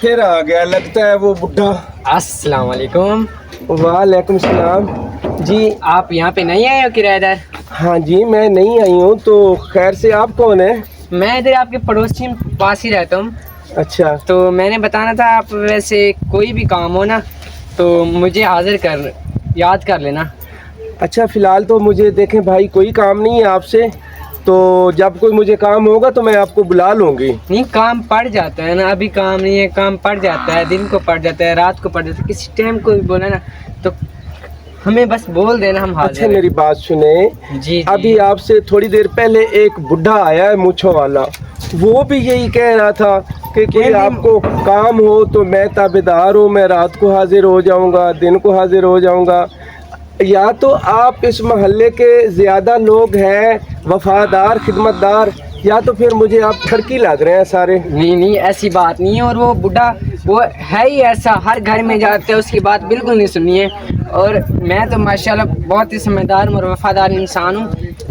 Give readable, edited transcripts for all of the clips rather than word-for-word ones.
फिर आ गया लगता है वो बुढ़ा। अस्सलाम वालेकुम। वालेकुम सलाम। जी आप यहाँ पे नहीं आए हो किराएदार? हाँ जी, मैं नहीं आई हूँ। तो खैर से आप कौन है? मैं इधर आपके पड़ोसी पास ही रहता हूँ। अच्छा, तो मैंने बताना था, आप वैसे कोई भी काम हो ना तो मुझे याद कर लेना। अच्छा फ़िलहाल तो मुझे देखें भाई, कोई काम नहीं है आपसे। तो जब कोई मुझे काम होगा तो मैं आपको बुला लूँगी। नहीं, काम पड़ जाता है ना, अभी काम नहीं है, काम पड़ जाता है, दिन को पड़ जाता है, रात को पड़ जाता है, किसी टाइम को भी बोला ना तो हमें बस बोल देना, हम हाजिर अच्छा हैं। मेरी बात सुने, जी अभी आपसे थोड़ी देर पहले एक बुढ़ा आया है मूंछों वाला, वो भी यही कह रहा था कि कोई आपको काम हो तो मैं ताबेदार हूँ, मैं रात को हाजिर हो जाऊँगा, दिन को हाजिर हो जाऊँगा। या तो आप इस मोहल्ले के ज़्यादा लोग हैं वफादार खिदमतदार, या तो फिर मुझे आप ठरकी लग रहे हैं सारे। नहीं नहीं, ऐसी बात नहीं है। और वो बुढ़ा वो है ही ऐसा, हर घर में जाते हैं, उसकी बात बिल्कुल नहीं सुनी है। और मैं तो माशाल्लाह बहुत ही समझदार और वफादार इंसान हूँ।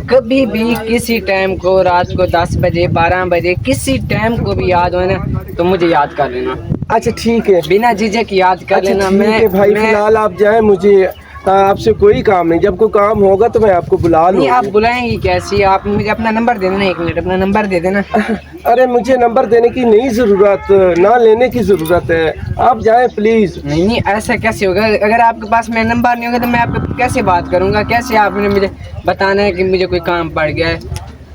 कभी भी किसी टाइम को, रात को 10 बजे 12 बजे किसी टाइम को भी याद हो ना तो मुझे याद कर लेना। अच्छा ठीक है, बिना झिझक याद कर अच्छा लेना। ठीक है भाई, फिलहाल आप जाएं, मुझे आपसे कोई काम नहीं। जब कोई काम होगा तो मैं आपको बुला नहीं, लूँगी। आप बुलाएंगी कैसी? आप मुझे अपना नंबर दे देना, 1 मिनट अपना नंबर दे देना। अरे मुझे नंबर देने की नहीं ज़रूरत, ना लेने की ज़रूरत है, आप जाएं प्लीज़। नहीं नहीं, ऐसा कैसे होगा? अगर आपके पास मेरा नंबर नहीं होगा तो मैं आपको कैसे बात करूंगा? कैसे आपने मुझे बताना है कि मुझे कोई काम पड़ गया है?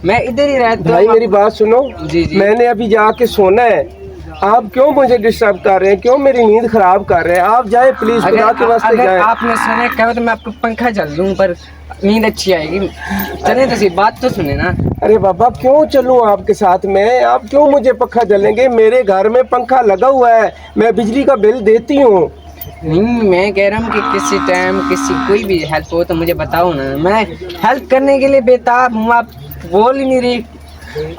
मैं इधर ही रहता हूँ। भाई मेरी बात सुनो, जी जी। मैंने अभी जाके सोना है, आप क्यों मुझे डिस्टर्ब कर रहे हैं, क्यों मेरी नींद खराब कर रहे हैं? आप जाएं प्लीज़, खुदा के वास्ते अगर जाएं। आपने सुने कहो तो मैं आपको पंखा चल दूं, पर नींद अच्छी आएगी। चले तो सही, बात तो सुने ना। अरे बाबा क्यों चलूं आपके साथ में? आप क्यों मुझे पंखा चलेंगे? मेरे घर में पंखा लगा हुआ है, मैं बिजली का बिल देती हूँ। नहीं, मैं कह रहा हूँ कि किसी टाइम किसी कोई भी हेल्प हो तो मुझे बताओ ना, मैं हेल्प करने के लिए बेताब हूँ। आप बोल ही नहीं रही।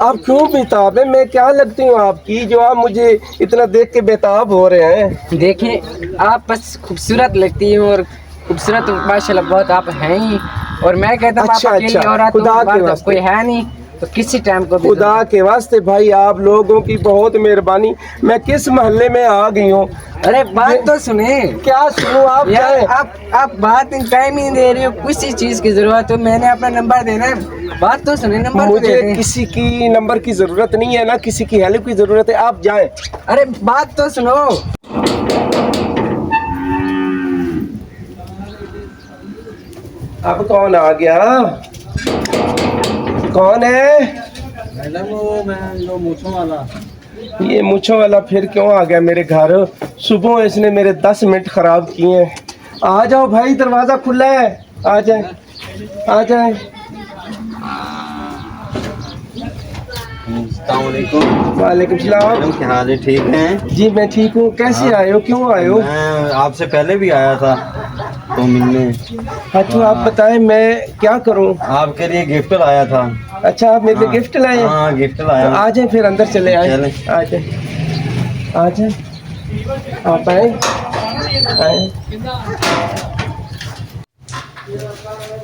आप क्यों बेताब है? मैं क्या लगती हूँ आपकी जो आप मुझे इतना देख के बेताब हो रहे हैं? देखें, आप बस खूबसूरत लगती हैं और खूबसूरत माशाल्लाह बहुत आप हैं ही। और मैं कहता हूँ अच्छा, आप अकेली अच्छा, औरत हो, खुदा के बाहर वास्ते। कोई है नहीं तो किसी टाइम को भी खुदा के वास्ते भाई, आप लोगों की बहुत मेहरबानी। मैं किस मोहल्ले में आ गई हूँ? अरे बात तो सुने। क्या सुनूं? आप यार जाएं। आप बात टाइम ही नहीं दे रहे हो। किसी चीज की जरूरत हो मैंने अपना नंबर देना है, बात तो सुने। नंबर तो दे मुझे दें। किसी की नंबर की जरूरत नहीं है, ना किसी की हेल्प की जरूरत है, आप जाएं। अरे बात तो सुनो। अब कौन आ गया? कौन है? ये मूंछों वाला फिर क्यों आ गया मेरे घर? सुबह इसने मेरे 10 मिनट खराब किए हैं। आ जाओ भाई, दरवाजा खुला है, आ जाए, आ जाए। वालेकुम सलाम। क्या हाल है? ठीक हैं? जी मैं ठीक हूँ। कैसे आए हो, क्यों आए हो? मैं आपसे पहले भी आया था तो मिलने। हाँ तो आप बताएं मैं क्या करूँ? आपके लिए गिफ्ट लाया था। अच्छा आप मेरे लिए गिफ्ट लाए हैं? हाँ गिफ्ट तो लाया। आ जाए फिर अंदर चले आए। चलें। आ जाए, आ जाए, आप आए, आए।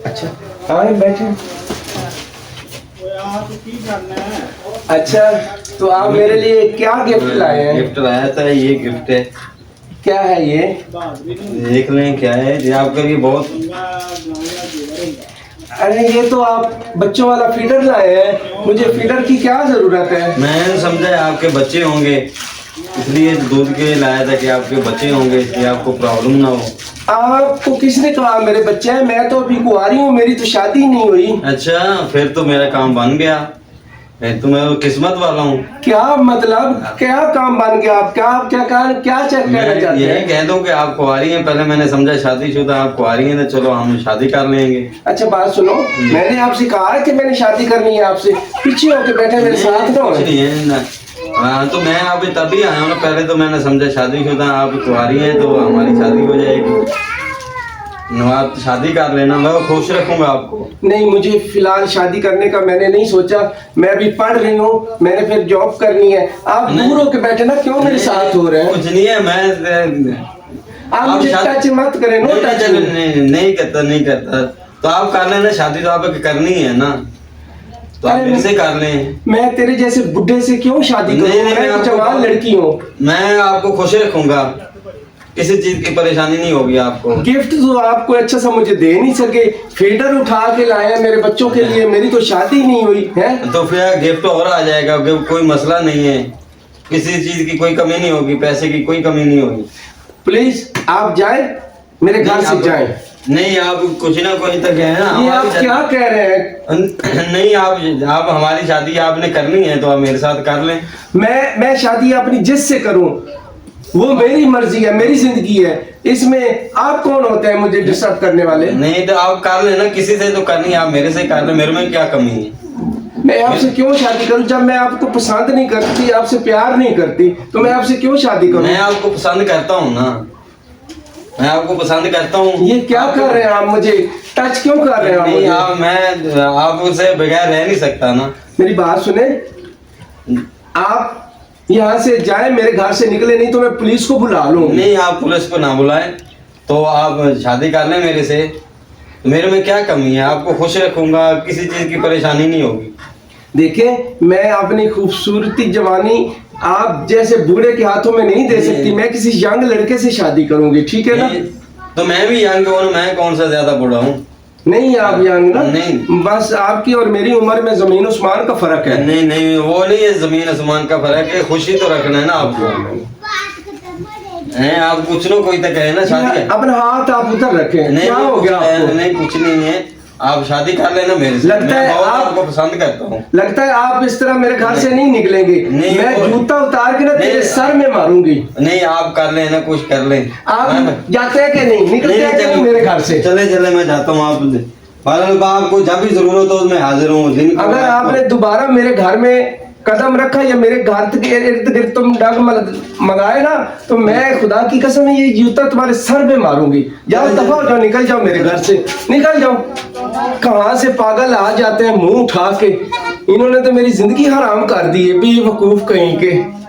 अच्छा आए, बैठे। अच्छा तो आप मेरे लिए क्या गिफ्ट लाए हैं? गिफ्ट लाया था, ये गिफ्ट है। क्या है ये? देख लें क्या है ये आपके लिए। बहुत अरे ये तो आप बच्चों वाला फीडर लाए हैं, मुझे फीडर की क्या जरूरत है? मैं समझा आपके बच्चे होंगे, इसलिए दूध के लिए लाया था कि आपके बच्चे होंगे, इसलिए आपको प्रॉब्लम ना हो। आपको किसने कहा मेरे बच्चे हैं? मैं तो अभी कुंवारी हूँ, मेरी तो शादी नहीं हुई। अच्छा फिर तो मेरा काम बन गया, मैं तो मैं किस्मत वाला हूँ। क्या मतलब? क्या काम बन गया आपका? आप क्या चेक करना मैं चाहते यही हैं? कह दूं कि आप कुंवारी हैं। पहले मैंने समझा शादीशुदा, आप कुंवारी हैं तो चलो हम शादी कर लेंगे। अच्छा बात सुनो, मैंने आपसे कहा है कि मैंने शादी करनी है आपसे? पीछे होके बैठे मेरे साथ ना कुछ हो। नहीं है ना। हाँ तो मैं अभी तभी आया हूँ ना, पहले तो मैंने समझा शादीशुदा, आप कुंवारी हैं तो हमारी शादी हो जाएगी। आप शादी कर लेना, मैं खुश रखूंगा आपको। नहीं मुझे फिलहाल शादी करने का मैंने नहीं सोचा, मैं अभी पढ़ रही हूँ, मैंने फिर जॉब करनी है। आप दूर होके बैठे ना, क्यों मेरे साथ हो रहे हैं? कुछ नहीं है, मैं आप मुझे टच मत करें, नो टच। नहीं करता, नहीं करता। तो आप कर लेना शादी, तो आपको करनी है ना, तो आप मेरे से कर लें। मैं तेरे जैसे बुढ़े से क्यों शादी करूं? नहीं, मैं तो आपको- जवान लड़की हूँ। मैं आपको खुश रखूंगा, किसी चीज की परेशानी नहीं होगी आपको। गिफ्ट तो आपको अच्छा सा मुझे दे नहीं सके, फीडर उठा के लाया मेरे बच्चों के लिए, मेरी तो शादी नहीं हुई है। तो फिर गिफ्ट और आ जाएगा, कोई मसला नहीं है, किसी चीज की कोई कमी नहीं होगी, पैसे की कोई कमी नहीं होगी। प्लीज आप जाए, मेरे घर नहीं, से आप- जाए। नहीं, आप कुछ ना कुछ तक है ना, ये आप हमारी क्या कह रहे हैं? शादी- नहीं, आप हमारी शादी आपने करनी है तो आप मेरे साथ कर लें। मैं शादी अपनी जिससे करूं, वो मेरी मर्जी है, मेरी जिंदगी है, इसमें आप कौन होते हैं मुझे डिस्टर्ब करने वाले? नहीं तो आप कर लेना, किसी से तो करनी है, आप मेरे से कर लें, मेरे में क्या कमी है। मैं आपसे क्यों शादी करूं? जब मैं आपको पसंद नहीं करती, आपसे प्यार नहीं करती, तो मैं आपसे क्यों शादी करूं? मैं आपको पसंद करता हूँ ना, मैं आपको पसंद करता हूँ। ये क्या कर रहे हैं आप? मुझे टच क्यों कर रहे हैं आप नहीं, मुझे? मैं आपसे बगैर रह नहीं सकता ना। मेरी बात सुने, आप यहाँ से जाए, मेरे घर से निकले, नहीं तो मैं पुलिस को बुला लूं। नहीं, आप पुलिस को ना बुलाएं, तो आप शादी कर लें मेरे से, मेरे में क्या कमी है, आपको खुश रखूंगा, किसी चीज की परेशानी नहीं होगी। देखिए, मैं अपनी खूबसूरती जवानी आप जैसे बूढ़े के हाथों में नहीं दे सकती, मैं किसी यंग लड़के से शादी करूंगी, ठीक है ना? नहीं, तो मैं भी यंग हूँ, मैं कौन सा ज्यादा बूढ़ा हूँ? नहीं आप यंग ना? नहीं। बस आपकी और मेरी उम्र में जमीन आसमान का फर्क है। नहीं नहीं, वो नहीं है जमीन आसमान का फर्क है, खुशी तो रखना है ना आपको। हैं, आप कुछ ना कोई तक है ना शादी है। अपना हाथ आप उधर रखें। नहीं, क्या हो गया आपको? नहीं, कुछ नहीं है, आप शादी कर लेना मेरे से। लगता है मैं बहुत आप- आपको पसंद करता हूँ। लगता है आप इस तरह मेरे घर से नहीं निकलेंगे। नहीं, मैं वो- जूता उतार के ना तेरे नहीं। सर में मारूंगी। नहीं, आप कर लेना, कुछ कर लें। आप जाते हैं कि नहीं? निकलते हैं कि नहीं मेरे घर से? चले चले, मैं जाता हूँ। आप आपको जब भी जरूरत हो मैं हाजिर हूँ। दिन अगर आपने दोबारा मेरे घर में कदम रखा या मेरे घर के इर्द गिर्द तुम डग मंगाए ना, तो मैं खुदा की कसम ये जूता तुम्हारे सर में मारूंगी। जाओ, दफा हो जाओ, निकल जाओ मेरे घर से, निकल जाओ। कहाँ से पागल आ जाते हैं मुंह उठा के, इन्होंने तो मेरी जिंदगी हराम कर दी है, बेवकूफ कहीं के।